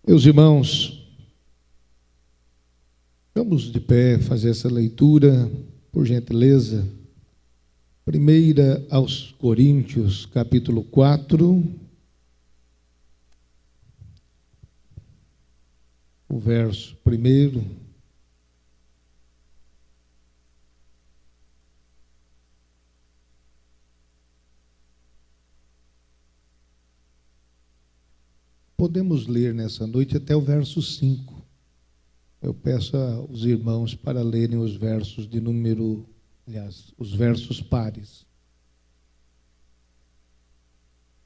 Meus irmãos, vamos de pé fazer essa leitura, por gentileza. 1 aos Coríntios, capítulo 4, o verso 1. Podemos ler nessa noite até o verso 5. Eu peço aos irmãos para lerem os versos de número, os versos pares.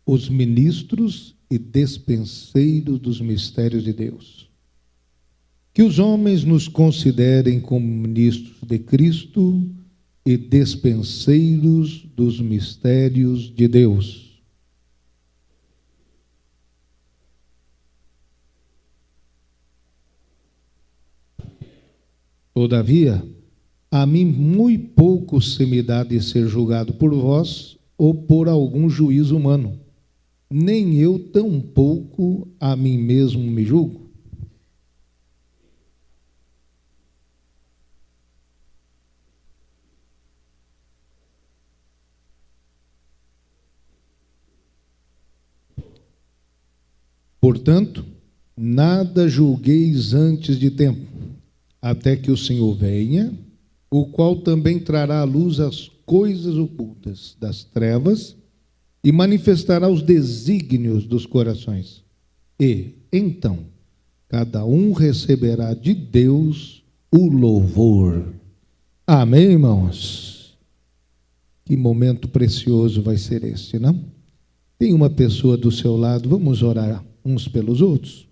Os ministros e despenseiros dos mistérios de Deus. Que os homens nos considerem como ministros de Cristo e despenseiros dos mistérios de Deus. Todavia, a mim muito pouco se me dá de ser julgado por vós ou por algum juízo humano. Nem eu tão pouco a mim mesmo me julgo. Portanto, nada julgueis antes de tempo, até que o Senhor venha, o qual também trará à luz as coisas ocultas das trevas e manifestará os desígnios dos corações. E, então, cada um receberá de Deus o louvor. Amém, irmãos? Que momento precioso vai ser este, não? Tem uma pessoa do seu lado, vamos orar uns pelos outros?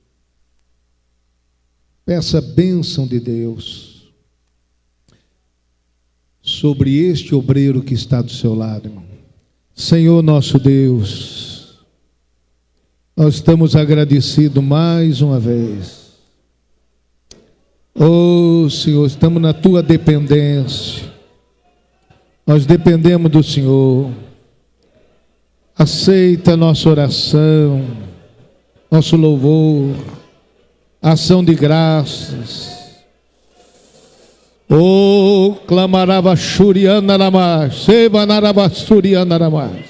Peça a bênção de Deus sobre este obreiro que está do seu lado, irmão. Senhor nosso Deus, nós estamos agradecidos mais uma vez. Oh Senhor, estamos na tua dependência. Nós dependemos do Senhor. Aceita a nossa oração, nosso louvor, ação de graças. Oh, clamarava Shuriana Namás, Sebanaraba Shuriana Namás.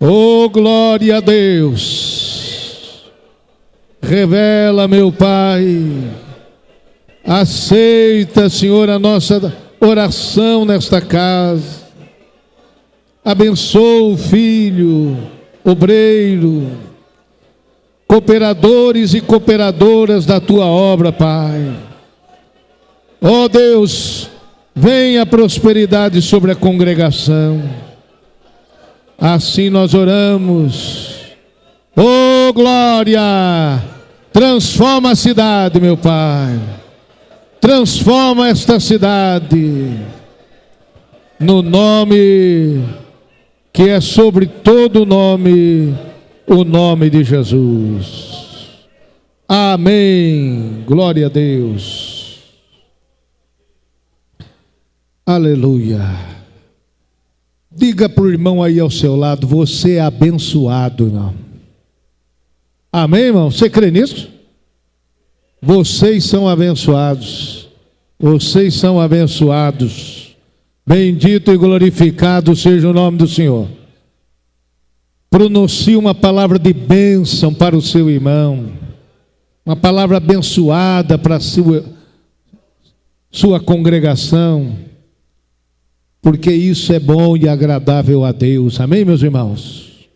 Oh, glória a Deus. Revela, meu Pai. Aceita, Senhor, a nossa oração nesta casa. Abençoa o filho, obreiro, cooperadores e cooperadoras da tua obra, Pai. Ó Deus, venha a prosperidade sobre a congregação. Assim nós oramos. Ó glória, transforma a cidade, meu Pai. Transforma esta cidade. No nome que é sobre todo nome, o nome de Jesus. Amém. Glória a Deus. Aleluia. Diga para o irmão aí ao seu lado, você é abençoado, irmão. Amém, irmão? Você crê nisso? Vocês são abençoados. Vocês são abençoados. Bendito e glorificado seja o nome do Senhor. Pronuncie uma palavra de bênção para o seu irmão. Uma palavra abençoada para a sua congregação. Porque isso é bom e agradável a Deus. Amém, meus irmãos?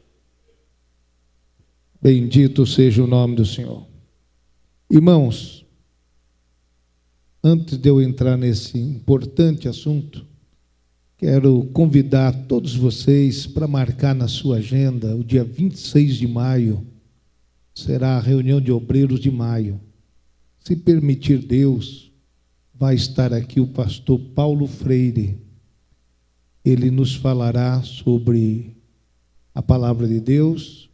Bendito seja o nome do Senhor. Irmãos, antes de eu entrar nesse importante assunto, quero convidar todos vocês para marcar na sua agenda, o dia 26 de maio, será a reunião de obreiros de maio. Se permitir Deus, vai estar aqui o pastor Paulo Freire. Ele nos falará sobre a palavra de Deus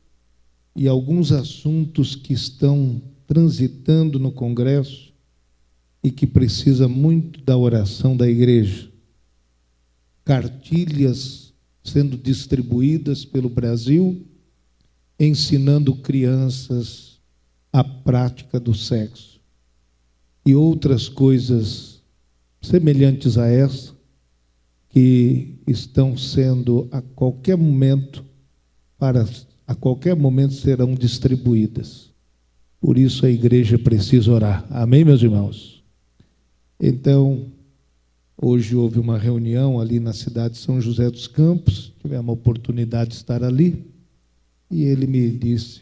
e alguns assuntos que estão transitando no congresso e que precisa muito da oração da igreja. Cartilhas sendo distribuídas pelo Brasil, ensinando crianças a prática do sexo e outras coisas semelhantes a essa, que estão sendo a qualquer momento serão distribuídas. Por isso a igreja precisa orar. Amém, meus irmãos? Então, hoje houve uma reunião ali na cidade de São José dos Campos, tivemos a oportunidade de estar ali, e ele me disse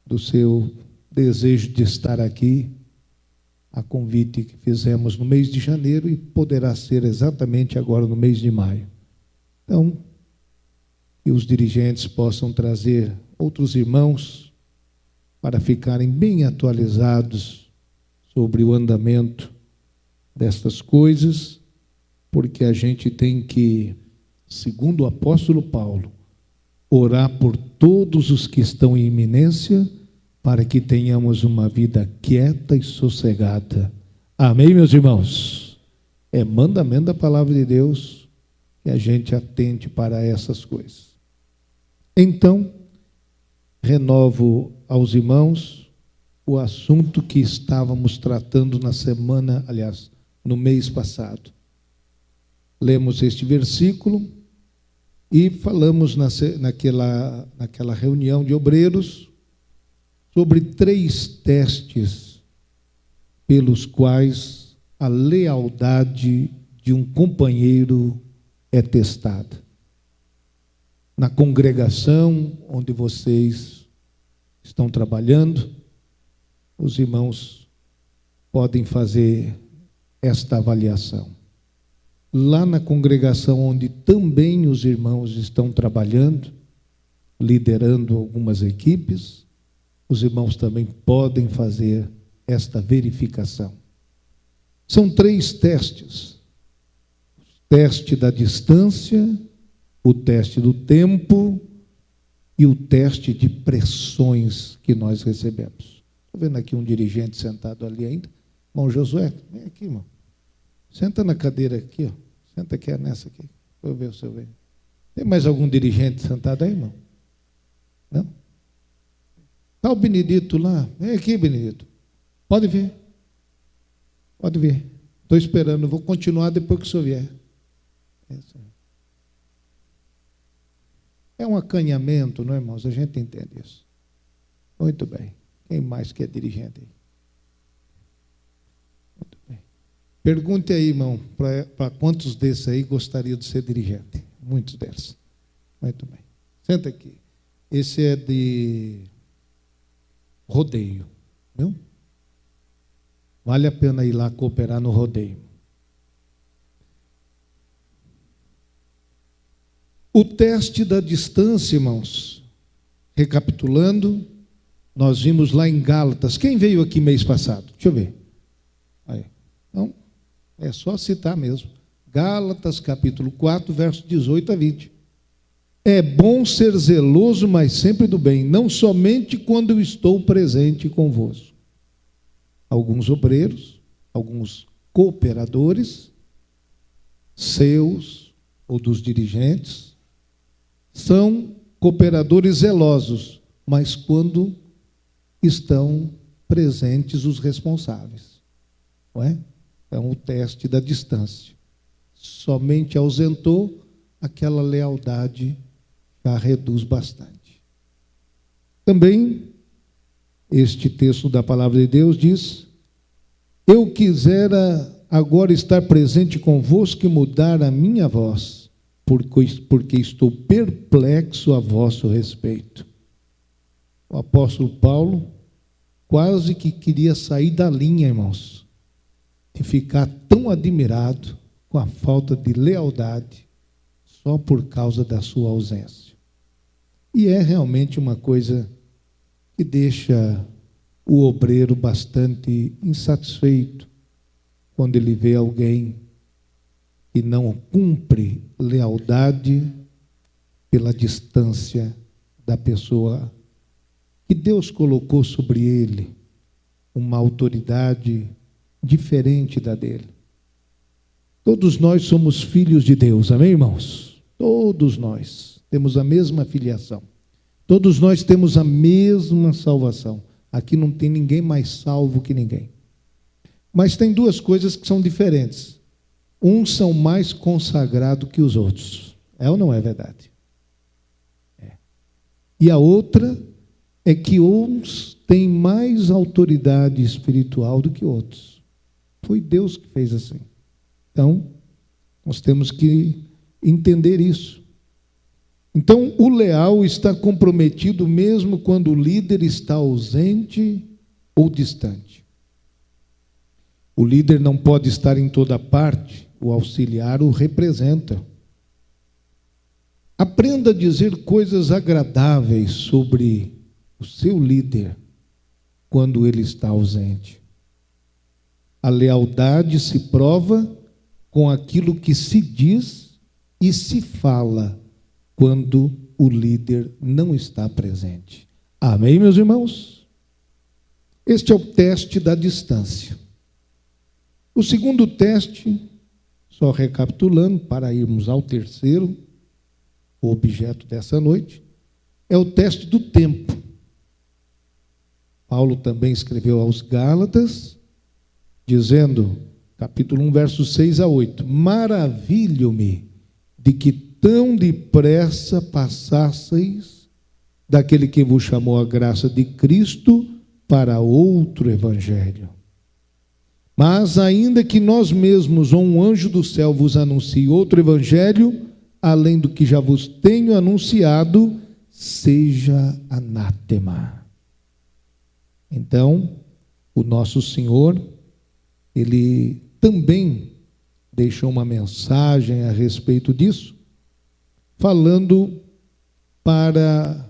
do seu desejo de estar aqui, a convite que fizemos no mês de janeiro, e poderá ser exatamente agora no mês de maio. Então, que os dirigentes possam trazer outros irmãos para ficarem bem atualizados sobre o andamento destas coisas, porque a gente tem que, segundo o apóstolo Paulo, orar por todos os que estão em iminência, para que tenhamos uma vida quieta e sossegada. Amém, meus irmãos? É mandamento da palavra de Deus que a gente atente para essas coisas. Então, renovo aos irmãos o assunto que estávamos tratando na semana, aliás, no mês passado. Lemos este versículo e falamos naquela reunião de obreiros sobre 3 testes pelos quais a lealdade de um companheiro é testada. Na congregação onde vocês estão trabalhando, os irmãos podem fazer esta avaliação. Lá na congregação onde também os irmãos estão trabalhando, liderando algumas equipes, os irmãos também podem fazer esta verificação. São 3 testes: o teste da distância, o teste do tempo e o teste de pressões que nós recebemos. Estou vendo aqui um dirigente sentado ali ainda. Irmão Josué, vem aqui, irmão. Senta na cadeira aqui, ó. Senta aqui, nessa aqui. Deixa eu ver o seu bem. Tem mais algum dirigente sentado aí, irmão? Não? Está o Benedito lá. Vem aqui, Benedito. Pode vir. Pode vir. Estou esperando. Vou continuar depois que o senhor vier. É um acanhamento, não é, irmãos? A gente entende isso. Muito bem. Quem mais que é dirigente aí? Muito bem. Pergunte aí, irmão, para quantos desses aí gostariam de ser dirigente? Muitos desses. Muito bem. Senta aqui. Esse é de rodeio, viu? Vale a pena ir lá cooperar no rodeio. O teste da distância, irmãos, recapitulando, nós vimos lá em Gálatas. Quem veio aqui mês passado? Deixa eu ver. Aí. Então, é só citar mesmo. Gálatas, capítulo 4, versos 18 a 20. É bom ser zeloso, mas sempre do bem, não somente quando eu estou presente convosco. Alguns obreiros, alguns cooperadores, seus ou dos dirigentes, são cooperadores zelosos, mas quando estão presentes os responsáveis. Não é? Então, o teste da distância. Somente ausentou, aquela lealdade já reduz bastante. Também, este texto da palavra de Deus diz: eu quisera agora estar presente convosco e mudar a minha voz, porque estou perplexo a vosso respeito. O apóstolo Paulo quase que queria sair da linha, irmãos, de ficar tão admirado com a falta de lealdade só por causa da sua ausência. E é realmente uma coisa que deixa o obreiro bastante insatisfeito quando ele vê alguém que não cumpre lealdade pela distância da pessoa que Deus colocou sobre ele, uma autoridade diferente da dele. Todos nós somos filhos de Deus, amém, irmãos? Todos nós temos a mesma filiação. Todos nós temos a mesma salvação, Aqui não tem ninguém mais salvo que ninguém. Mas tem duas coisas que são diferentes. Uns são mais consagrados que os outros. É ou não é verdade? É. E a outra é que uns têm mais autoridade espiritual do que outros. Foi Deus que fez assim. Então, nós temos que entender isso. Então, o leal está comprometido mesmo quando o líder está ausente ou distante. O líder não pode estar em toda parte, o auxiliar o representa. Aprenda a dizer coisas agradáveis sobre o seu líder quando ele está ausente. A lealdade se prova com aquilo que se diz e se fala quando o líder não está presente. Amém, meus irmãos? Este é o teste da distância. O segundo teste, só recapitulando, para irmos ao terceiro, o objeto dessa noite, é o teste do tempo. Paulo também escreveu aos Gálatas, dizendo, capítulo 1, versos 6 a 8, maravilho-me de que tão depressa passasseis daquele que vos chamou a graça de Cristo para outro evangelho. Mas ainda que nós mesmos ou um anjo do céu vos anuncie outro evangelho, além do que já vos tenho anunciado, seja anátema. Então, o nosso Senhor, Ele também deixou uma mensagem a respeito disso, falando para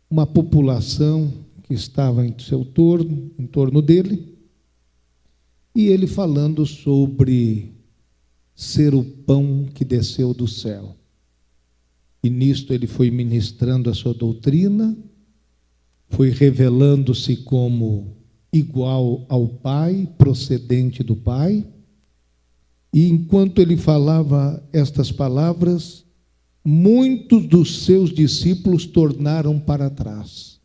uma população que estava em torno dele, e ele falando sobre ser o pão que desceu do céu. E nisto ele foi ministrando a sua doutrina, foi revelando-se como igual ao Pai, procedente do Pai, e enquanto ele falava estas palavras, muitos dos seus discípulos tornaram para trás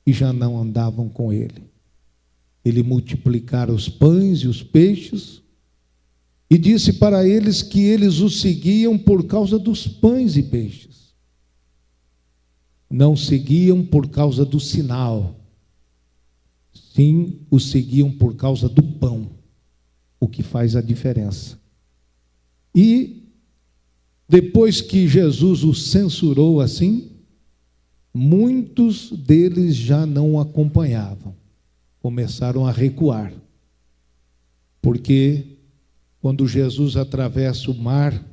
e já não andavam com ele. Ele multiplicara os pães e os peixes e disse para eles que eles o seguiam por causa dos pães e peixes. Não seguiam por causa do sinal, sim, o seguiam por causa do pão, o que faz a diferença. E depois que Jesus os censurou assim, muitos deles já não o acompanhavam, começaram a recuar, porque quando Jesus atravessa o mar,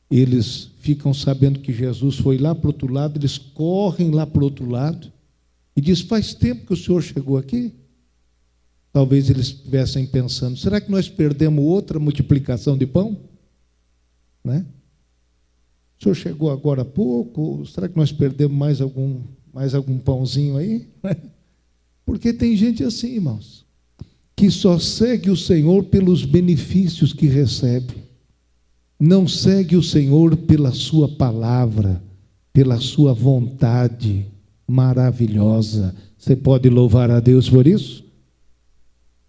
eles ficam sabendo que Jesus foi lá para o outro lado, eles correm lá para o outro lado e diz: faz tempo que o Senhor chegou aqui? Talvez eles estivessem pensando: será que nós perdemos outra multiplicação de pão? Né? O Senhor chegou agora há pouco, será que nós perdemos mais algum pãozinho aí? Porque tem gente assim, irmãos, que só segue o Senhor pelos benefícios que recebe, não segue o Senhor pela sua palavra, pela sua vontade maravilhosa. Você pode louvar a Deus por isso?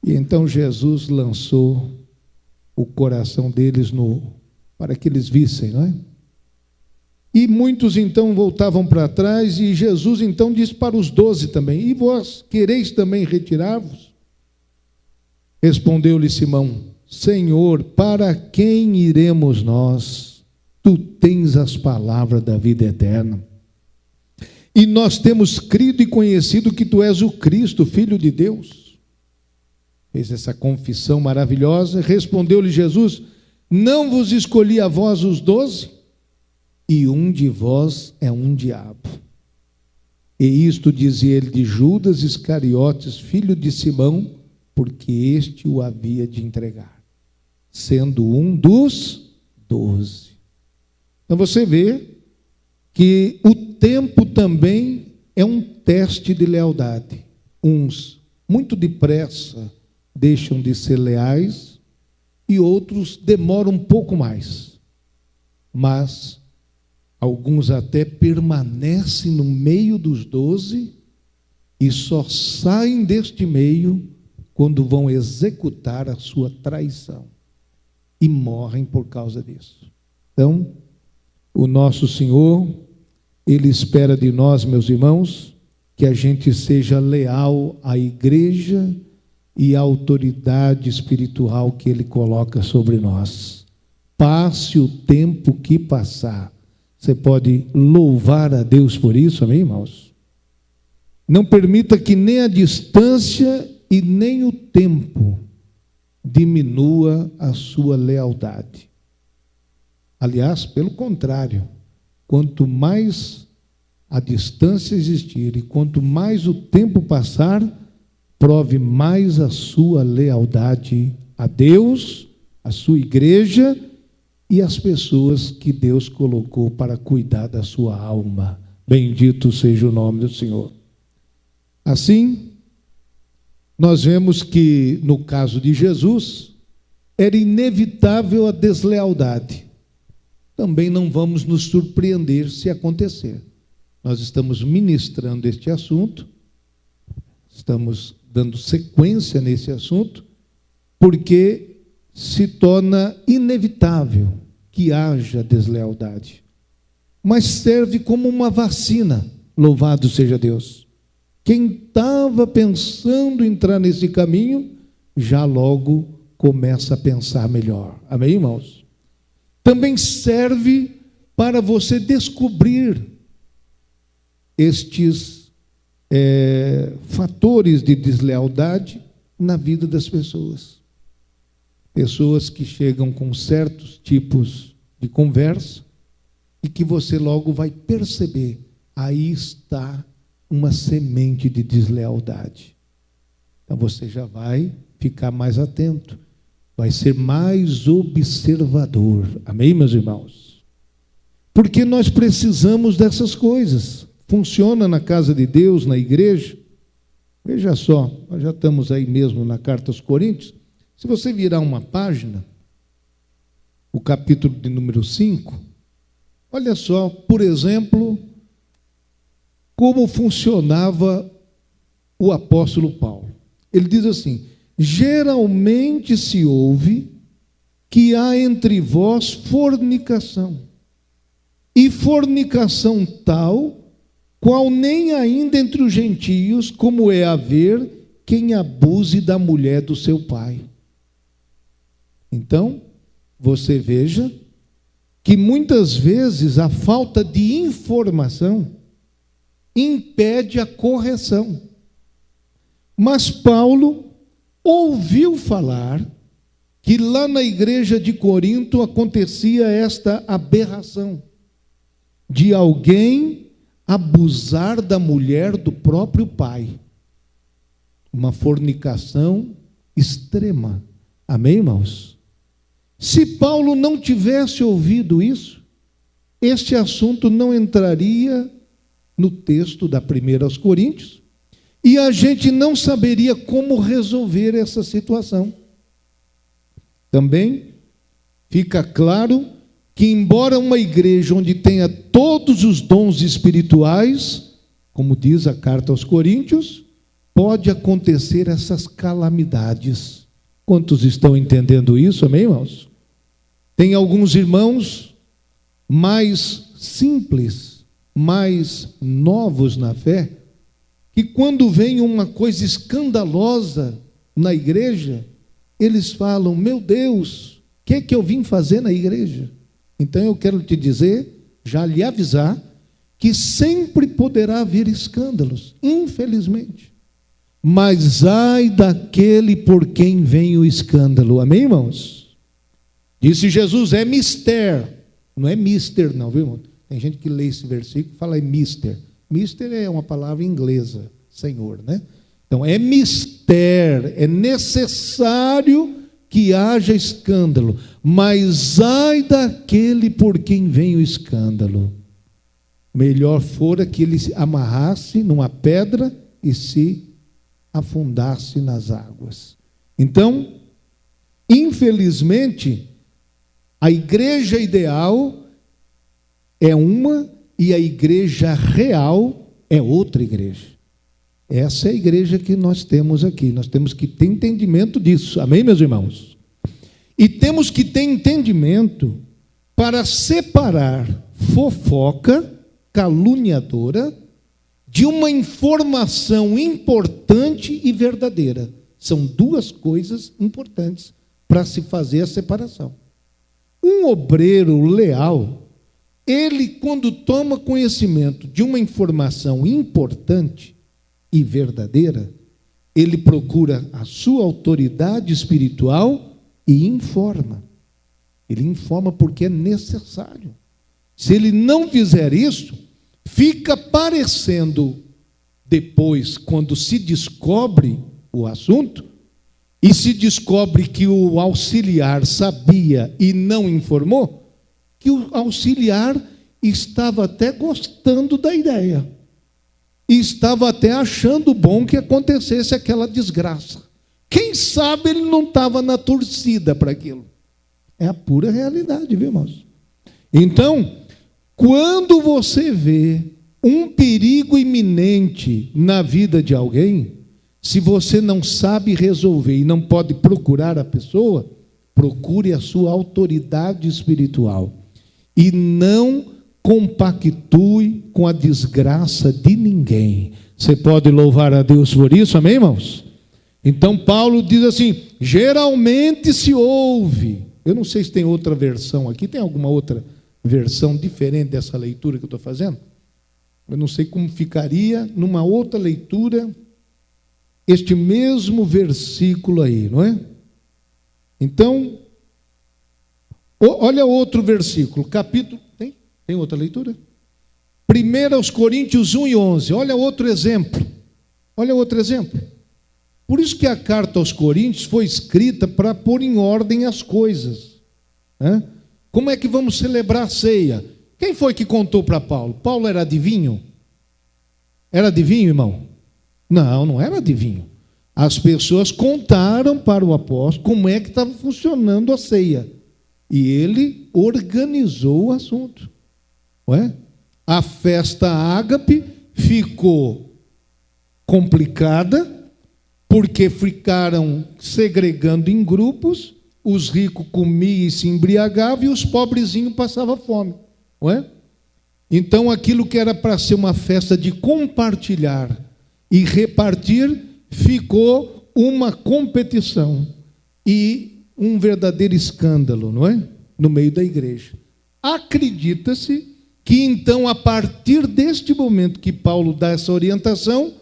E então Jesus lançou o coração deles para que eles vissem, não é? E muitos então voltavam para trás, e Jesus então disse para os 12 também: e vós quereis também retirar-vos? Respondeu-lhe Simão: Senhor, para quem iremos nós? Tu tens as palavras da vida eterna. E nós temos crido e conhecido que tu és o Cristo, Filho de Deus. Fez essa confissão maravilhosa. Respondeu-lhe Jesus: não vos escolhi a vós os 12? E um de vós é um diabo. E isto dizia ele de Judas Iscariotes, filho de Simão, porque este o havia de entregar, sendo um dos 12. Então você vê que o tempo também é um teste de lealdade. Uns, muito depressa, deixam de ser leais, e outros demoram um pouco mais. Mas alguns até permanecem no meio dos 12 e só saem deste meio quando vão executar a sua traição e morrem por causa disso. Então, o nosso Senhor, Ele espera de nós, meus irmãos, que a gente seja leal à igreja e à autoridade espiritual que Ele coloca sobre nós. Passe o tempo que passar. Você pode louvar a Deus por isso, amém, irmãos? Não permita que nem a distância e nem o tempo diminua a sua lealdade. Aliás, pelo contrário, quanto mais a distância existir e quanto mais o tempo passar, prove mais a sua lealdade a Deus, a sua igreja e as pessoas que Deus colocou para cuidar da sua alma. Bendito seja o nome do Senhor. Assim, nós vemos que, no caso de Jesus, era inevitável a deslealdade. Também não vamos nos surpreender se acontecer. Nós estamos ministrando este assunto, estamos dando sequência nesse assunto, porque se torna inevitável que haja deslealdade. Mas serve como uma vacina, louvado seja Deus. Quem estava pensando em entrar nesse caminho, já logo começa a pensar melhor. Amém, irmãos? Também serve para você descobrir estes fatores de deslealdade na vida das pessoas. Pessoas que chegam com certos tipos de conversa e que você logo vai perceber, aí está uma semente de deslealdade. Então você já vai ficar mais atento, vai ser mais observador. Amém, meus irmãos? Porque nós precisamos dessas coisas. Funciona na casa de Deus, na igreja. Veja só, nós já estamos aí mesmo na carta aos Coríntios. Se você virar uma página, o capítulo de número 5, olha só, por exemplo, como funcionava o apóstolo Paulo. Ele diz assim: geralmente se ouve que há entre vós fornicação, e fornicação tal, qual nem ainda entre os gentios, como é haver quem abuse da mulher do seu pai. Então, você veja que muitas vezes a falta de informação impede a correção. Mas Paulo ouviu falar que lá na igreja de Corinto acontecia esta aberração de alguém abusar da mulher do próprio pai. Uma fornicação extrema. Amém, irmãos? Se Paulo não tivesse ouvido isso, este assunto não entraria no texto da 1 aos Coríntios, e a gente não saberia como resolver essa situação. Também fica claro que, embora uma igreja onde tenha todos os dons espirituais, como diz a carta aos Coríntios, pode acontecer essas calamidades. Quantos estão entendendo isso, amém, irmãos? Tem alguns irmãos mais simples, mais novos na fé, que quando vem uma coisa escandalosa na igreja, eles falam: meu Deus, o que é que eu vim fazer na igreja? Então eu quero te dizer, já lhe avisar, que sempre poderá haver escândalos, infelizmente. Mas ai daquele por quem vem o escândalo. Amém, irmãos? Disse Jesus, é mister. Não é mister não, viu, irmão? Tem gente que lê esse versículo e fala é mister. Mister é uma palavra inglesa, senhor, né? Então é mister, é necessário que haja escândalo, mas ai daquele por quem vem o escândalo. Melhor fora que ele se amarrasse numa pedra e se afundasse nas águas. Então, infelizmente, a igreja ideal é uma e a igreja real é outra igreja. Essa é a igreja que nós temos aqui. Nós temos que ter entendimento disso. Amém, meus irmãos? E temos que ter entendimento para separar fofoca caluniadora de uma informação importante e verdadeira. São duas coisas importantes para se fazer a separação. Um obreiro leal, ele, quando toma conhecimento de uma informação importante e verdadeira, ele procura a sua autoridade espiritual e informa. Ele informa porque é necessário. Se ele não fizer isso, fica parecendo, depois, quando se descobre o assunto, e se descobre que o auxiliar sabia e não informou, que o auxiliar estava até gostando da ideia, e estava até achando bom que acontecesse aquela desgraça. Quem sabe ele não estava na torcida para aquilo. É a pura realidade, viu, irmãos? Então, quando você vê um perigo iminente na vida de alguém, se você não sabe resolver e não pode procurar a pessoa, procure a sua autoridade espiritual e não compactue com a desgraça de ninguém. Você pode louvar a Deus por isso, amém, irmãos? Então Paulo diz assim: geralmente se ouve. Eu não sei se tem outra versão aqui, tem alguma outra versão diferente dessa leitura que eu estou fazendo? Eu não sei como ficaria numa outra leitura este mesmo versículo aí, não é? Então, olha outro versículo, capítulo, tem outra leitura? 1 Coríntios 1:11, olha outro exemplo, Por isso que a carta aos Coríntios foi escrita para pôr em ordem as coisas, né? Como é que vamos celebrar a ceia? Quem foi que contou para Paulo? Paulo era adivinho? Era adivinho, irmão? Não, não era adivinho. As pessoas contaram para o apóstolo como é que estava funcionando a ceia. E ele organizou o assunto. Não é? A festa ágape ficou complicada, porque ficaram segregando em grupos, os ricos comiam e se embriagavam, e os pobrezinhos passavam fome. Não é? Então, aquilo que era para ser uma festa de compartilhar e repartir, ficou uma competição e um verdadeiro escândalo, não é? No meio da igreja. Acredita-se que, então, a partir deste momento que Paulo dá essa orientação,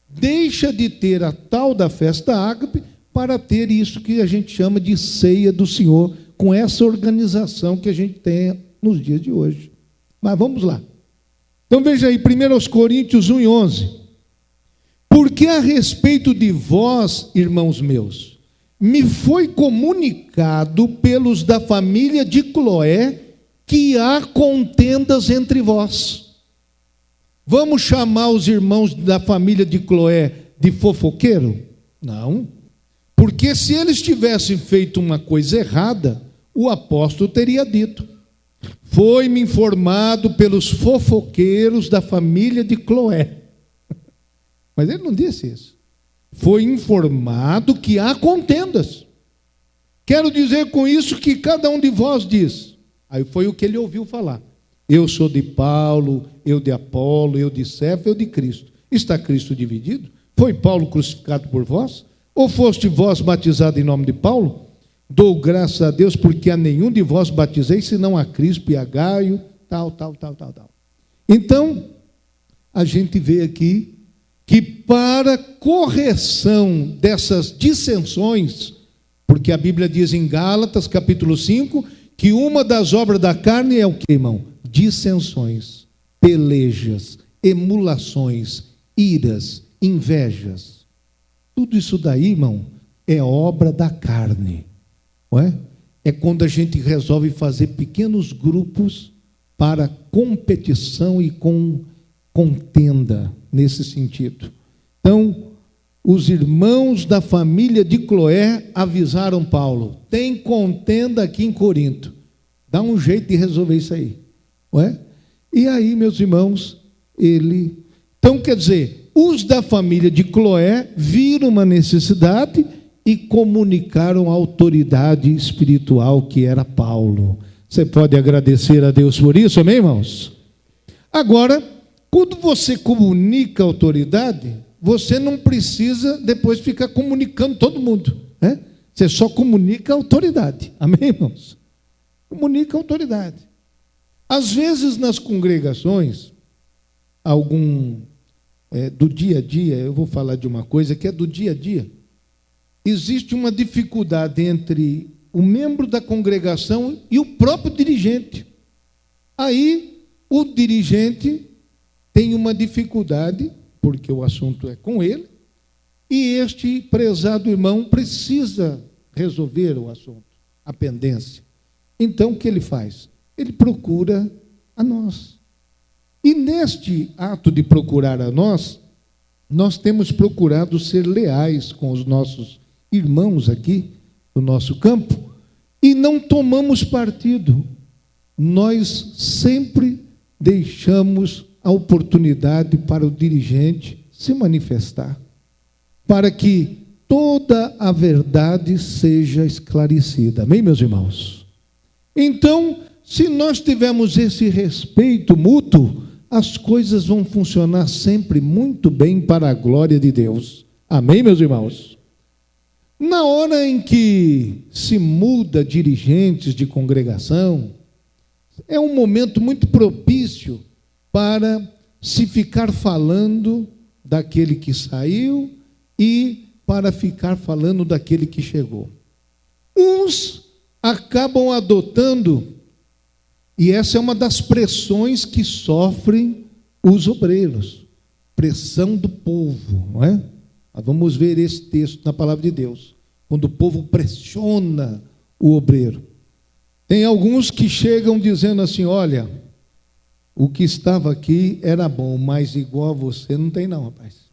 deixa de ter a tal da festa ágape para ter isso que a gente chama de ceia do Senhor, com essa organização que a gente tem nos dias de hoje. Mas vamos lá. Então veja aí, 1 Coríntios 1:11. Porque a respeito de vós, irmãos meus, me foi comunicado pelos da família de Cloé que há contendas entre vós. Vamos chamar os irmãos da família de Cloé de fofoqueiro? Não. Porque se eles tivessem feito uma coisa errada, o apóstolo teria dito: foi-me informado pelos fofoqueiros da família de Cloé. Mas ele não disse isso. Foi informado que há contendas. Quero dizer com isso que cada um de vós diz. Aí foi o que ele ouviu falar. Eu sou de Paulo, eu de Apolo, eu de Cefas, eu de Cristo. Está Cristo dividido? Foi Paulo crucificado por vós? Ou foste vós batizado em nome de Paulo? Dou graças a Deus porque a nenhum de vós batizei, senão a Crispo e a Gaio, tal. Então, a gente vê aqui que para correção dessas dissensões, porque a Bíblia diz em Gálatas, capítulo 5, que uma das obras da carne é o que, irmão? Dissensões, pelejas, emulações, iras, invejas. Tudo isso daí, irmão, é obra da carne. Não é? É quando a gente resolve fazer pequenos grupos para competição e contenda nesse sentido. Então, os irmãos da família de Cloé avisaram Paulo: tem contenda aqui em Corinto, dá um jeito de resolver isso aí. Não é? E aí, meus irmãos, então quer dizer, os da família de Cloé viram uma necessidade e comunicaram a autoridade espiritual que era Paulo. Você pode agradecer a Deus por isso, amém, irmãos? Agora, quando você comunica a autoridade, você não precisa depois ficar comunicando todo mundo, né? Você só comunica a autoridade, amém, irmãos? Comunica a autoridade. Às vezes nas congregações, do dia a dia, eu vou falar de uma coisa que é do dia a dia, existe uma dificuldade entre o membro da congregação e o próprio dirigente. Aí o dirigente tem uma dificuldade, porque o assunto é com ele, e este prezado irmão precisa resolver o assunto, a pendência. Então, o que ele faz? Ele procura a nós. E neste ato de procurar a nós, nós temos procurado ser leais com os nossos irmãos aqui, do nosso campo, e não tomamos partido. Nós sempre deixamos a oportunidade para o dirigente se manifestar, para que toda a verdade seja esclarecida. Amém, meus irmãos? Então, se nós tivermos esse respeito mútuo, as coisas vão funcionar sempre muito bem para a glória de Deus. Amém, meus irmãos? Na hora em que se muda dirigentes de congregação, é um momento muito propício para se ficar falando daquele que saiu e para ficar falando daquele que chegou. Uns acabam adotando, e essa é uma das pressões que sofrem os obreiros, pressão do povo, não é? Mas vamos ver esse texto na palavra de Deus, quando o povo pressiona o obreiro. Tem alguns que chegam dizendo assim: olha, o que estava aqui era bom, mas igual a você não tem não, rapaz.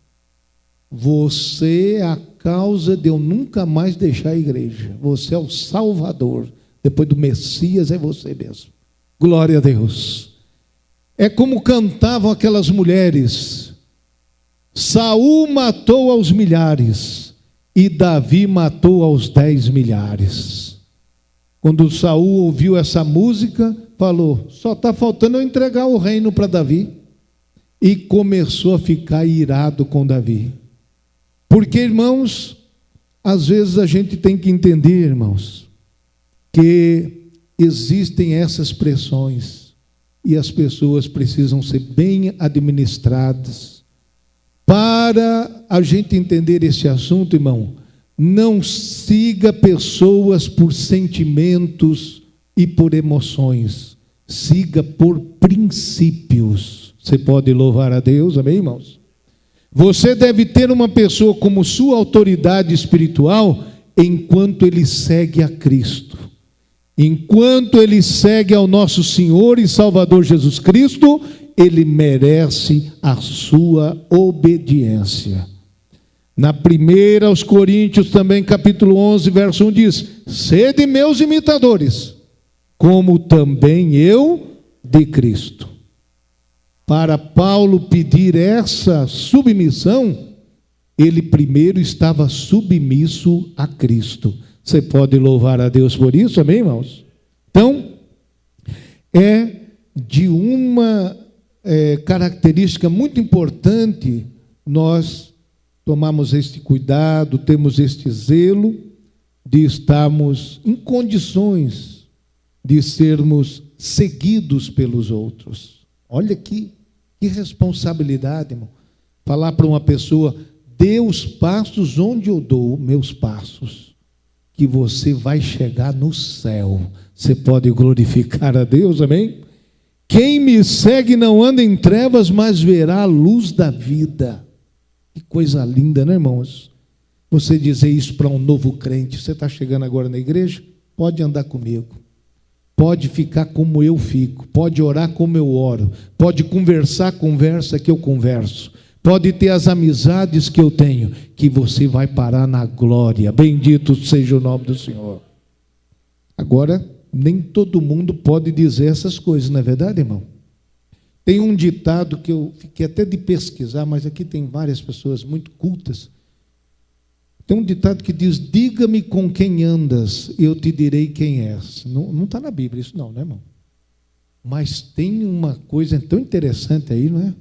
Você é a causa de eu nunca mais deixar a igreja. Você é o Salvador. Depois do Messias é você mesmo. Glória a Deus. É como cantavam aquelas mulheres: Saul matou aos milhares e Davi matou aos 10 milhares. Quando Saul ouviu essa música, falou: só está faltando eu entregar o reino para Davi. E começou a ficar irado com Davi. Porque, irmãos, às vezes a gente tem que entender, irmãos, que existem essas pressões e as pessoas precisam ser bem administradas. Para a gente entender esse assunto, irmão, não siga pessoas por sentimentos e por emoções, siga por princípios. Você pode louvar a Deus, amém, irmãos? Você deve ter uma pessoa como sua autoridade espiritual enquanto ele segue a Cristo. Enquanto ele segue ao nosso Senhor e Salvador Jesus Cristo, ele merece a sua obediência. Na primeira aos Coríntios também, capítulo 11, verso 1 diz: sede meus imitadores, como também eu de Cristo. Para Paulo pedir essa submissão, ele primeiro estava submisso a Cristo. Você pode louvar a Deus por isso, amém, irmãos? Então, é de uma característica muito importante nós tomarmos este cuidado, temos este zelo de estarmos em condições de sermos seguidos pelos outros. Olha que responsabilidade, irmão. Falar para uma pessoa: dê os passos onde eu dou meus passos, que você vai chegar no céu. Você pode glorificar a Deus, amém? Quem me segue não anda em trevas, mas verá a luz da vida. Que coisa linda, né, irmãos? Você dizer isso para um novo crente: você está chegando agora na igreja? Pode andar comigo. Pode ficar como eu fico, pode orar como eu oro, pode conversar a conversa que eu converso, pode ter as amizades que eu tenho, que você vai parar na glória. Bendito seja o nome do Senhor. Agora, nem todo mundo pode dizer essas coisas, não é verdade, irmão? Tem um ditado que eu fiquei até de pesquisar, mas aqui tem várias pessoas muito cultas. Tem um ditado que diz: diga-me com quem andas, eu te direi quem és. Não está na Bíblia isso não, né, irmão? Mas tem uma coisa tão interessante aí, não é?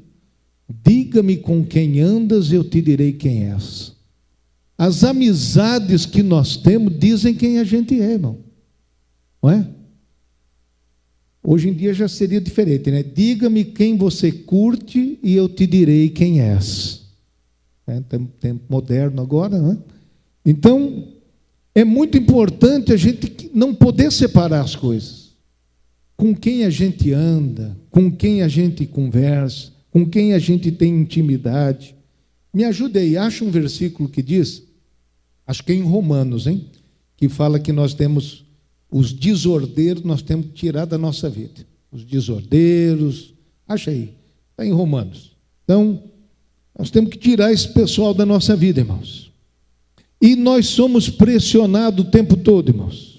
Diga-me com quem andas, eu te direi quem és. As amizades que nós temos dizem quem a gente é, irmão. Não é? Hoje em dia já seria diferente, né? Diga-me quem você curte e eu te direi quem és. Tempo moderno agora, não é? Então, é muito importante a gente não poder separar as coisas. Com quem a gente anda, com quem a gente conversa, com quem a gente tem intimidade. Me ajude aí, acha um versículo que diz, acho que é em Romanos, hein? Que fala que nós temos os desordeiros, nós temos que tirar da nossa vida. Os desordeiros, acha aí, está em Romanos. Então, nós temos que tirar esse pessoal da nossa vida, irmãos. E nós somos pressionados o tempo todo, irmãos.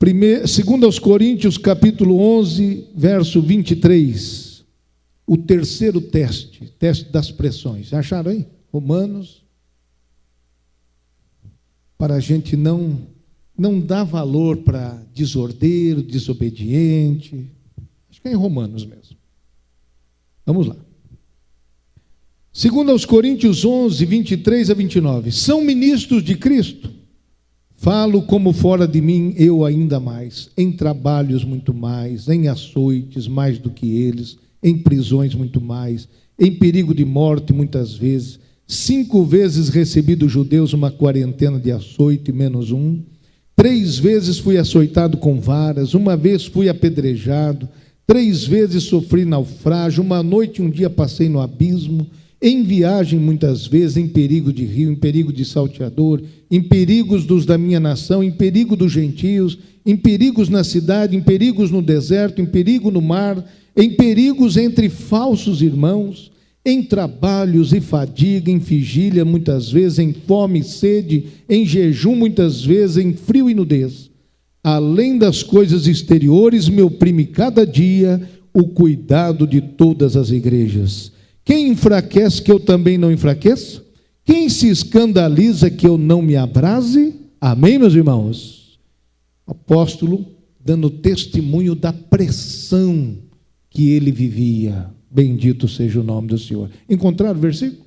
2 Coríntios, capítulo 11, verso 23. O terceiro teste das pressões. Acharam aí? Romanos. Para a gente não dar valor para desordeiro, desobediente. Acho que é em Romanos mesmo. Vamos lá. 2 Coríntios 11, 23 a 29. São ministros de Cristo? Falo como fora de mim, eu ainda mais. Em trabalhos muito mais, em açoites mais do que eles, em prisões muito mais, em perigo de morte muitas vezes. 5 vezes recebi dos judeus uma quarentena de açoite, menos um. 3 vezes fui açoitado com varas, 1 vez fui apedrejado, 3 vezes sofri naufrágio, 1 noite e 1 dia passei no abismo, em viagem muitas vezes, em perigo de rio, em perigo de salteador, em perigos dos da minha nação, em perigo dos gentios, em perigos na cidade, em perigos no deserto, em perigo no mar, em perigos entre falsos irmãos, em trabalhos e fadiga, em vigília muitas vezes, em fome e sede, em jejum muitas vezes, em frio e nudez. Além das coisas exteriores, me oprime cada dia o cuidado de todas as igrejas. Quem enfraquece que eu também não enfraqueça? Quem se escandaliza que eu não me abrase? Amém, meus irmãos? Apóstolo dando testemunho da pressão que ele vivia. Bendito seja o nome do Senhor. Encontraram o versículo?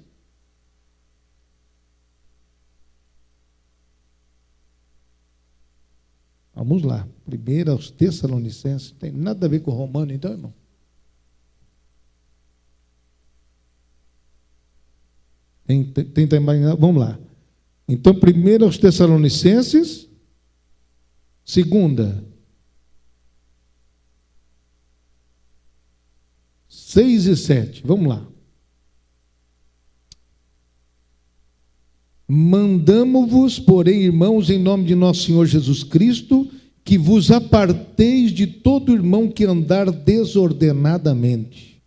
Vamos lá. 1 aos Tessalonicenses. Tem nada a ver com o Romano, então, irmão? Tenta imaginar. Vamos lá. Então, 1 aos Tessalonicenses. 2, 6 e 7. Vamos lá. Mandamo-vos, porém, irmãos, em nome de nosso Senhor Jesus Cristo, que vos aparteis de todo irmão que andar desordenadamente,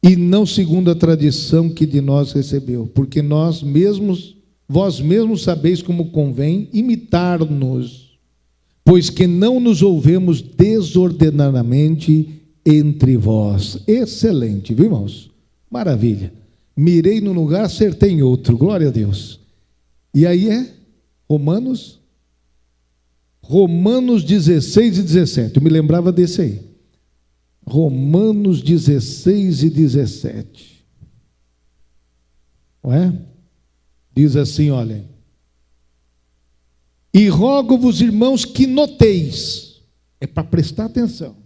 e não segundo a tradição que de nós recebeu, porque vós mesmos sabeis como convém imitar-nos, pois que não nos ouvemos desordenadamente entre vós. Excelente, viu, irmãos? Maravilha. Mirei num lugar, acertei em outro. Glória a Deus. E aí é Romanos 16 e 17. Eu me lembrava desse aí. Romanos 16 e 17. Não é? Diz assim, olhem. E rogo-vos, irmãos, que noteis. É para prestar atenção.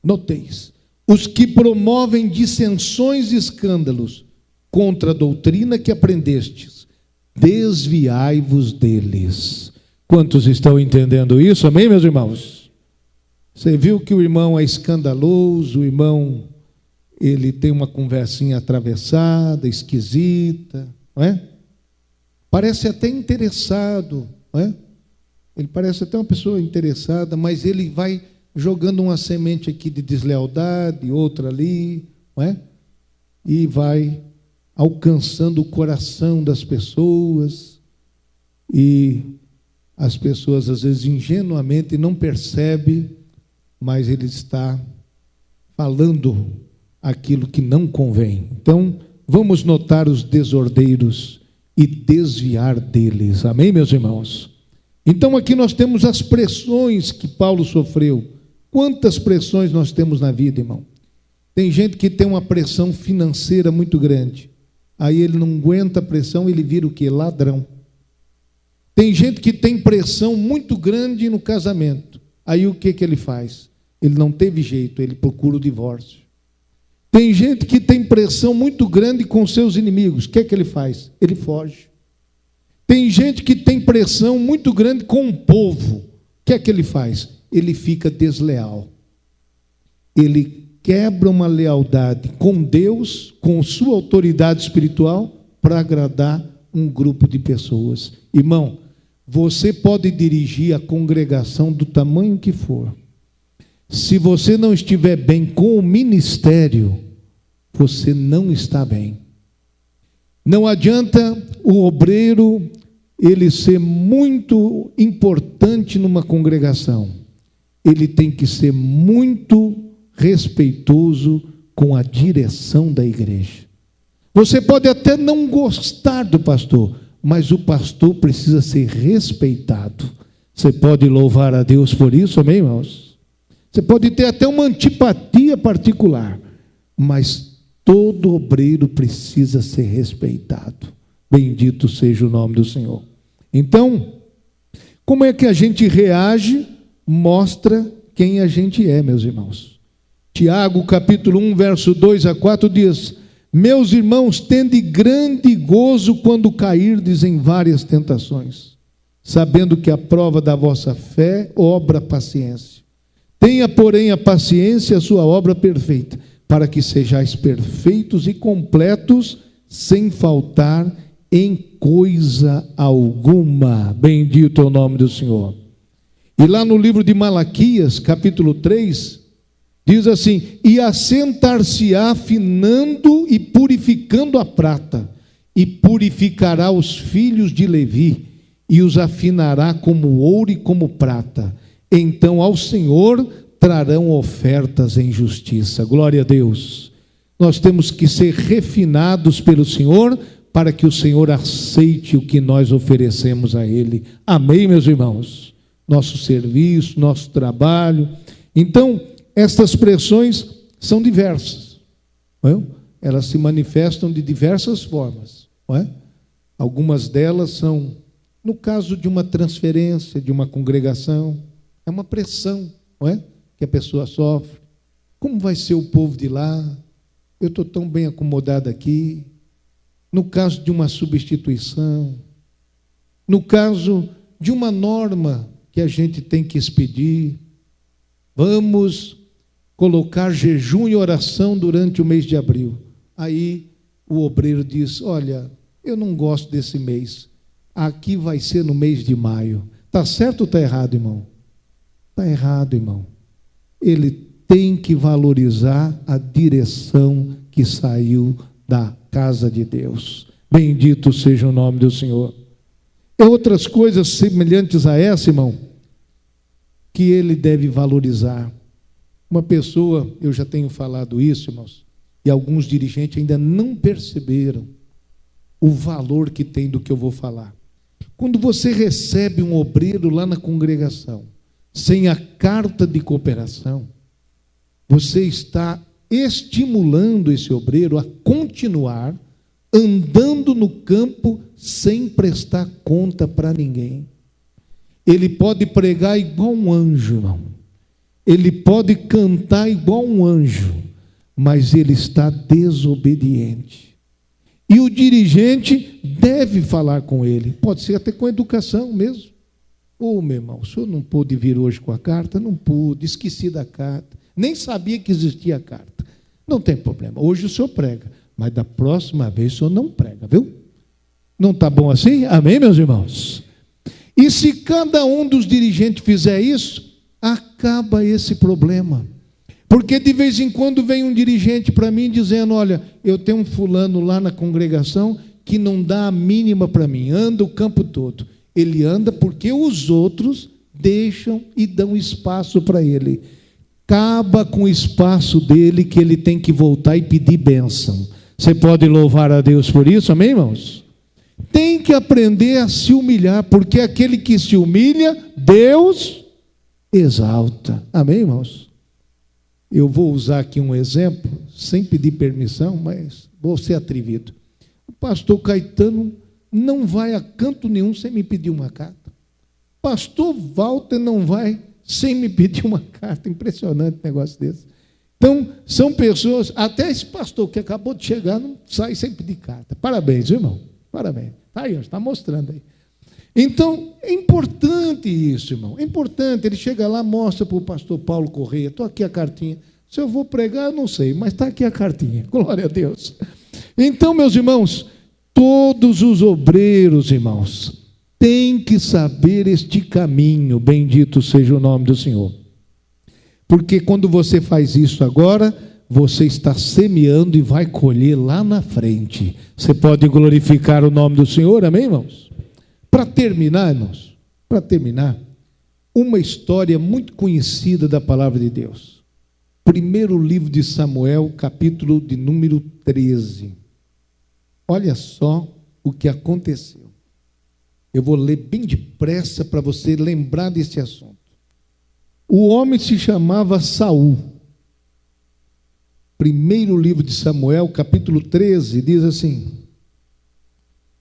Noteis. Os que promovem dissensões e escândalos contra a doutrina que aprendestes, desviai-vos deles. Quantos estão entendendo isso? Amém, meus irmãos? Você viu que o irmão é escandaloso, o irmão, ele tem uma conversinha atravessada, esquisita, não é? Parece até interessado, não é? Ele parece até uma pessoa interessada, mas ele vai jogando uma semente aqui de deslealdade, outra ali, não é? E vai alcançando o coração das pessoas, e as pessoas às vezes ingenuamente não percebem, mas ele está falando aquilo que não convém. Então, vamos notar os desordeiros e desviar deles. Amém, meus irmãos? Então, aqui nós temos as pressões que Paulo sofreu. Quantas pressões nós temos na vida, irmão? Tem gente que tem uma pressão financeira muito grande. Aí ele não aguenta a pressão, ele vira o quê? Ladrão. Tem gente que tem pressão muito grande no casamento. Aí o que ele faz? Ele não teve jeito, ele procura o divórcio. Tem gente que tem pressão muito grande com seus inimigos. O que ele faz? Ele foge. Tem gente que tem pressão muito grande com o povo. O que ele faz? Ele fica desleal. Ele quebra uma lealdade com Deus, com sua autoridade espiritual, para agradar um grupo de pessoas. Irmão, você pode dirigir a congregação do tamanho que for. Se você não estiver bem com o ministério, você não está bem. Não adianta o obreiro ele ser muito importante numa congregação. Ele tem que ser muito respeitoso com a direção da igreja. Você pode até não gostar do pastor, mas o pastor precisa ser respeitado. Você pode louvar a Deus por isso, amém, irmãos? Você pode ter até uma antipatia particular, mas todo obreiro precisa ser respeitado. Bendito seja o nome do Senhor. Então, como é que a gente reage? Mostra quem a gente é, meus irmãos. Tiago, capítulo 1, verso 2 a 4 diz: meus irmãos, tende grande gozo quando cairdes em várias tentações, sabendo que a prova da vossa fé obra paciência. Tenha, porém, a paciência a sua obra perfeita, para que sejais perfeitos e completos, sem faltar em coisa alguma. Bendito é o nome do Senhor. E lá no livro de Malaquias, capítulo 3, diz assim: e assentar-se-á afinando e purificando a prata, e purificará os filhos de Levi, e os afinará como ouro e como prata. Então ao Senhor trarão ofertas em justiça. Glória a Deus. Nós temos que ser refinados pelo Senhor, para que o Senhor aceite o que nós oferecemos a Ele. Amém, meus irmãos? Nosso serviço, nosso trabalho. Então, estas pressões são diversas, não é? Elas se manifestam de diversas formas, não é? Algumas delas são, no caso de uma transferência, de uma congregação, é uma pressão, não é? Que a pessoa sofre. Como vai ser o povo de lá? Eu estou tão bem acomodado aqui. No caso de uma substituição, no caso de uma norma que a gente tem que expedir, vamos colocar jejum e oração durante o mês de abril. Aí o obreiro diz: olha, eu não gosto desse mês, aqui vai ser no mês de maio. Está certo ou está errado, irmão? Está errado, irmão. Ele tem que valorizar a direção que saiu da casa de Deus. Bendito seja o nome do Senhor. E outras coisas semelhantes a essa, irmão, que ele deve valorizar. Uma pessoa, eu já tenho falado isso, irmãos, e alguns dirigentes ainda não perceberam o valor que tem do que eu vou falar. Quando você recebe um obreiro lá na congregação, sem a carta de cooperação, você está estimulando esse obreiro a continuar andando no campo sem prestar conta para ninguém. Ele pode pregar igual um anjo, irmão. Ele pode cantar igual um anjo, mas ele está desobediente. E o dirigente deve falar com ele, pode ser até com educação mesmo. Ô, meu irmão, o senhor não pôde vir hoje com a carta? Não pude, esqueci da carta. Nem sabia que existia a carta. Não tem problema, hoje o senhor prega, mas da próxima vez o senhor não prega, viu? Não está bom assim? Amém, meus irmãos? E se cada um dos dirigentes fizer isso, acaba esse problema. Porque de vez em quando vem um dirigente para mim dizendo: olha, eu tenho um fulano lá na congregação que não dá a mínima para mim, anda o campo todo. Ele anda porque os outros deixam e dão espaço para ele. acaba com o espaço dele, que ele tem que voltar e pedir bênção. Você pode louvar a Deus por isso, amém, irmãos? Tem que aprender a se humilhar, porque aquele que se humilha, Deus exalta. Amém, irmãos? Eu vou usar aqui um exemplo, sem pedir permissão, mas vou ser atrevido. O pastor Caetano não vai a canto nenhum sem me pedir uma carta. Pastor Walter não vai sem me pedir uma carta. Impressionante um negócio desse. Então, são pessoas, até esse pastor que acabou de chegar, não sai sem pedir carta. Parabéns, irmão. Parabéns. Está aí, está mostrando aí. Então, é importante isso, irmão. É importante. Ele chega lá, mostra para o pastor Paulo Correia. Estou aqui a cartinha. Se eu vou pregar, eu não sei, mas está aqui a cartinha. Glória a Deus. Então, meus irmãos, todos os obreiros, irmãos, têm que saber este caminho. Bendito seja o nome do Senhor. Porque quando você faz isso agora, você está semeando e vai colher lá na frente. Você pode glorificar o nome do Senhor, amém, irmãos? Para terminar, irmãos, uma história muito conhecida da palavra de Deus. Primeiro livro de Samuel, capítulo de número 13. Olha só o que aconteceu. Eu vou ler bem depressa para você lembrar desse assunto. O homem se chamava Saul. Primeiro livro de Samuel, capítulo 13, diz assim,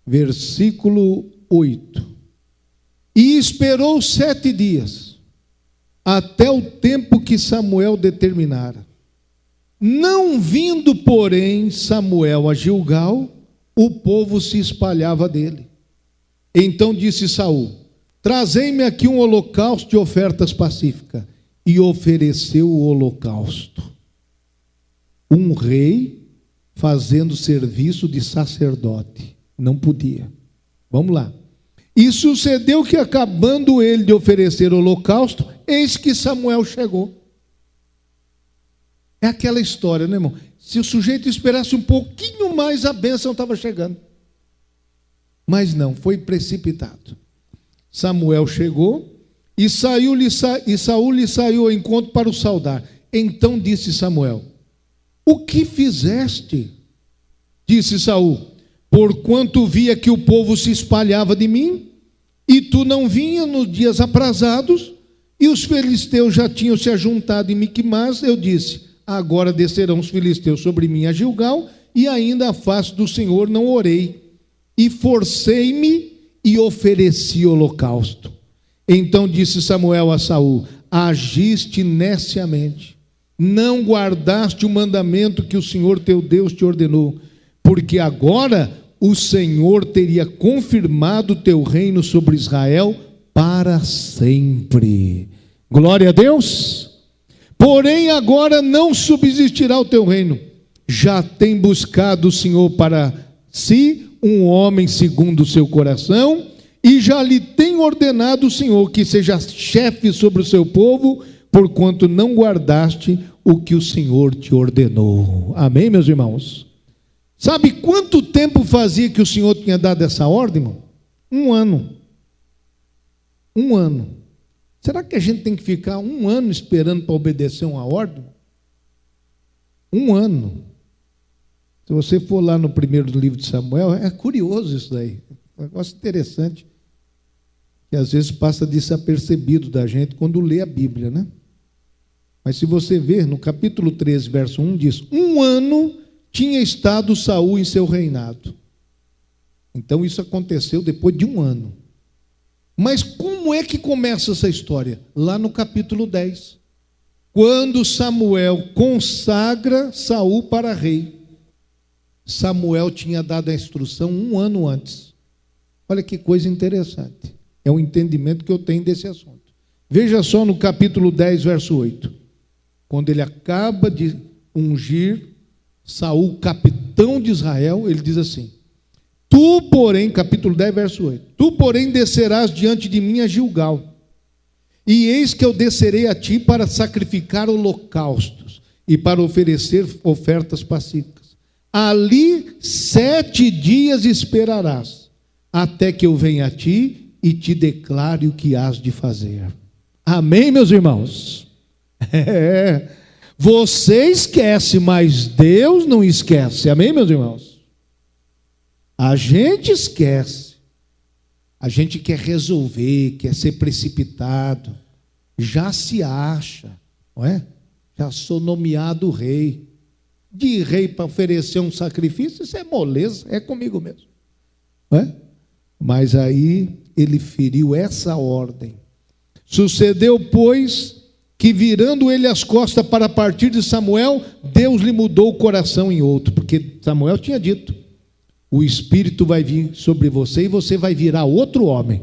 versículo 8. E esperou 7 dias, até o tempo que Samuel determinara. Não vindo, porém, Samuel a Gilgal, o povo se espalhava dele. Então disse Saul: trazei-me aqui um holocausto de ofertas pacíficas. E ofereceu o holocausto. Um rei fazendo serviço de sacerdote. Não podia. Vamos lá. E sucedeu que, acabando ele de oferecer o holocausto, eis que Samuel chegou. É aquela história, né, irmão? Se o sujeito esperasse um pouquinho mais, a bênção estava chegando. Mas não, foi precipitado. Samuel chegou e Saul lhe saiu ao encontro para o saudar. Então disse Samuel: o que fizeste? Disse Saul: porquanto via que o povo se espalhava de mim, e tu não vinha nos dias aprazados, e os filisteus já tinham se ajuntado em Miquimás, eu disse: agora descerão os filisteus sobre mim a Gilgal, e ainda a face do Senhor não orei, e forcei-me e ofereci holocausto. Então disse Samuel a Saul: agiste neciamente, não guardaste o mandamento que o Senhor teu Deus te ordenou, porque agora o Senhor teria confirmado o teu reino sobre Israel para sempre. Glória a Deus. Porém agora não subsistirá o teu reino. Já tem buscado o Senhor para si um homem segundo o seu coração, e já lhe tem ordenado o Senhor que seja chefe sobre o seu povo, porquanto não guardaste o que o Senhor te ordenou. Amém, meus irmãos? Sabe quanto tempo fazia que o Senhor tinha dado essa ordem, irmão? 1 ano. 1 ano. Será que a gente tem que ficar 1 ano esperando para obedecer uma ordem? 1 ano. Se você for lá no primeiro livro de Samuel, é curioso isso daí. Um negócio interessante, que às vezes passa desapercebido da gente quando lê a Bíblia, né? Mas se você ver, no capítulo 13, verso 1, diz: 1 ano tinha estado Saul em seu reinado. Então isso aconteceu depois de 1 ano. Mas como é que começa essa história? Lá no capítulo 10. Quando Samuel consagra Saul para rei. Samuel tinha dado a instrução 1 ano antes. Olha que coisa interessante. É o entendimento que eu tenho desse assunto. Veja só no capítulo 10, verso 8. Quando ele acaba de ungir Saul, capitão de Israel, ele diz assim: tu, porém, capítulo 10, verso 8, tu, porém, descerás diante de mim a Gilgal, e eis que eu descerei a ti para sacrificar holocaustos e para oferecer ofertas pacíficas. Ali 7 dias esperarás, até que eu venha a ti e te declare o que hás de fazer. Amém, meus irmãos? É, você esquece, mas Deus não esquece. Amém, meus irmãos? A gente esquece. A gente quer resolver, quer ser precipitado. Já se acha, não é? Já sou nomeado rei. De rei para oferecer um sacrifício, isso é moleza, é comigo mesmo. Não é? Mas aí ele feriu essa ordem. Sucedeu, pois, que virando ele as costas para partir de Samuel, Deus lhe mudou o coração em outro, porque Samuel tinha dito: o Espírito vai vir sobre você e você vai virar outro homem.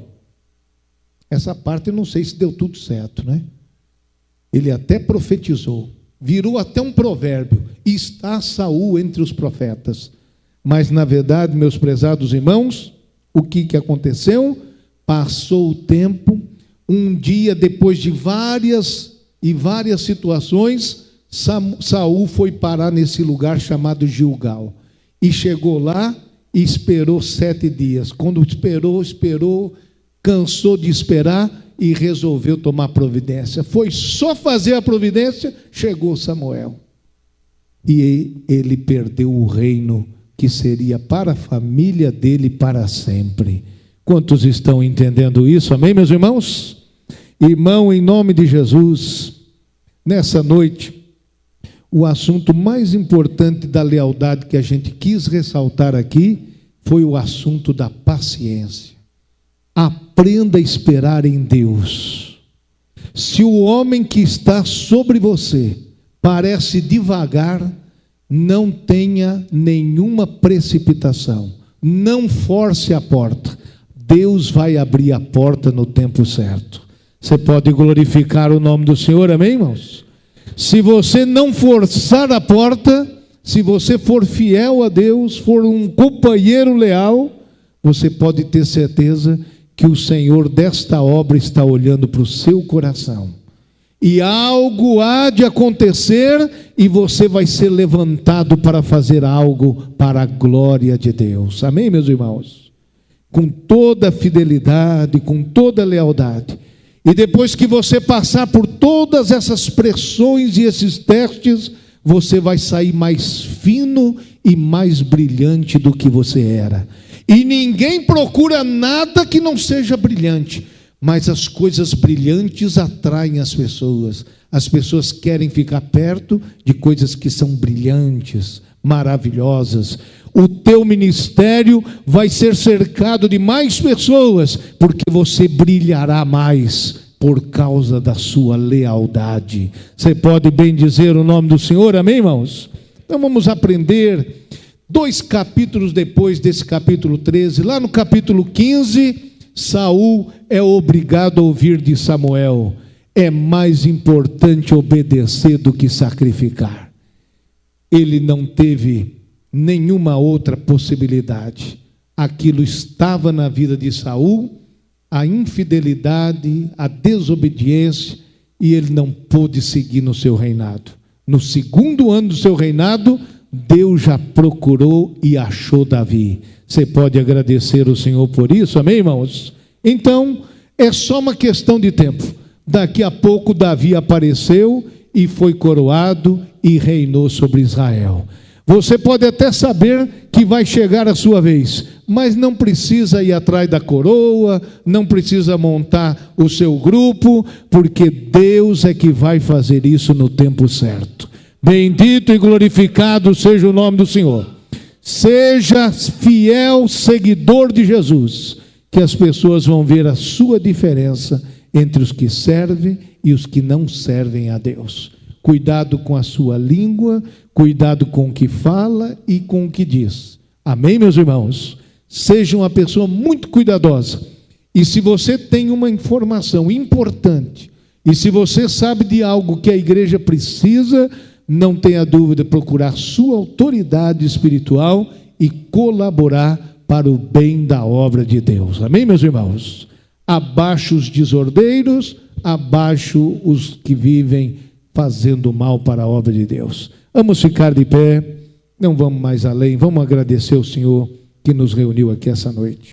Essa parte eu não sei se deu tudo certo, né? Ele até profetizou, virou até um provérbio: está Saul entre os profetas. Mas na verdade, meus prezados irmãos, o que aconteceu? Passou o tempo, um dia depois de várias situações, Saul foi parar nesse lugar chamado Gilgal, e chegou lá e esperou 7 dias. Quando esperou, cansou de esperar e resolveu tomar providência. Foi só fazer a providência, chegou Samuel, e ele perdeu o reino que seria para a família dele para sempre. Quantos estão entendendo isso? Amém, meus irmãos? Irmão, em nome de Jesus, nessa noite, o assunto mais importante da lealdade que a gente quis ressaltar aqui foi o assunto da paciência. Aprenda a esperar em Deus. Se o homem que está sobre você parece devagar, não tenha nenhuma precipitação, não force a porta. Deus vai abrir a porta no tempo certo. Você pode glorificar o nome do Senhor, amém, irmãos? Se você não forçar a porta, se você for fiel a Deus, for um companheiro leal, você pode ter certeza que o Senhor desta obra está olhando para o seu coração. E algo há de acontecer, e você vai ser levantado para fazer algo para a glória de Deus. Amém, meus irmãos? Com toda a fidelidade, com toda a lealdade. E depois que você passar por todas essas pressões e esses testes, você vai sair mais fino e mais brilhante do que você era. E ninguém procura nada que não seja brilhante, mas as coisas brilhantes atraem as pessoas. As pessoas querem ficar perto de coisas que são brilhantes, maravilhosas. O teu ministério vai ser cercado de mais pessoas, porque você brilhará mais por causa da sua lealdade. Você pode bem dizer o nome do Senhor, amém, irmãos? Então vamos aprender 2 capítulos depois desse capítulo 13, lá no capítulo 15, Saul é obrigado a ouvir de Samuel: é mais importante obedecer do que sacrificar. Ele não teve nenhuma outra possibilidade. Aquilo estava na vida de Saul, a infidelidade, a desobediência, e ele não pôde seguir no seu reinado. No 2º ano do seu reinado, Deus já procurou e achou Davi. Você pode agradecer o Senhor por isso, amém, irmãos? Então, é só uma questão de tempo. Daqui a pouco Davi apareceu e foi coroado e reinou sobre Israel. Você pode até saber que vai chegar a sua vez, mas não precisa ir atrás da coroa, não precisa montar o seu grupo, porque Deus é que vai fazer isso no tempo certo. Bendito e glorificado seja o nome do Senhor. Seja fiel seguidor de Jesus, que as pessoas vão ver a sua diferença entre os que servem e os que não servem a Deus. Cuidado com a sua língua, cuidado com o que fala e com o que diz. Amém, meus irmãos? Seja uma pessoa muito cuidadosa. E se você tem uma informação importante, e se você sabe de algo que a igreja precisa, não tenha dúvida de procurar sua autoridade espiritual e colaborar para o bem da obra de Deus. Amém, meus irmãos? Abaixo os desordeiros, abaixo os que vivem fazendo mal para a obra de Deus. Vamos ficar de pé, não vamos mais além, vamos agradecer ao Senhor que nos reuniu aqui essa noite.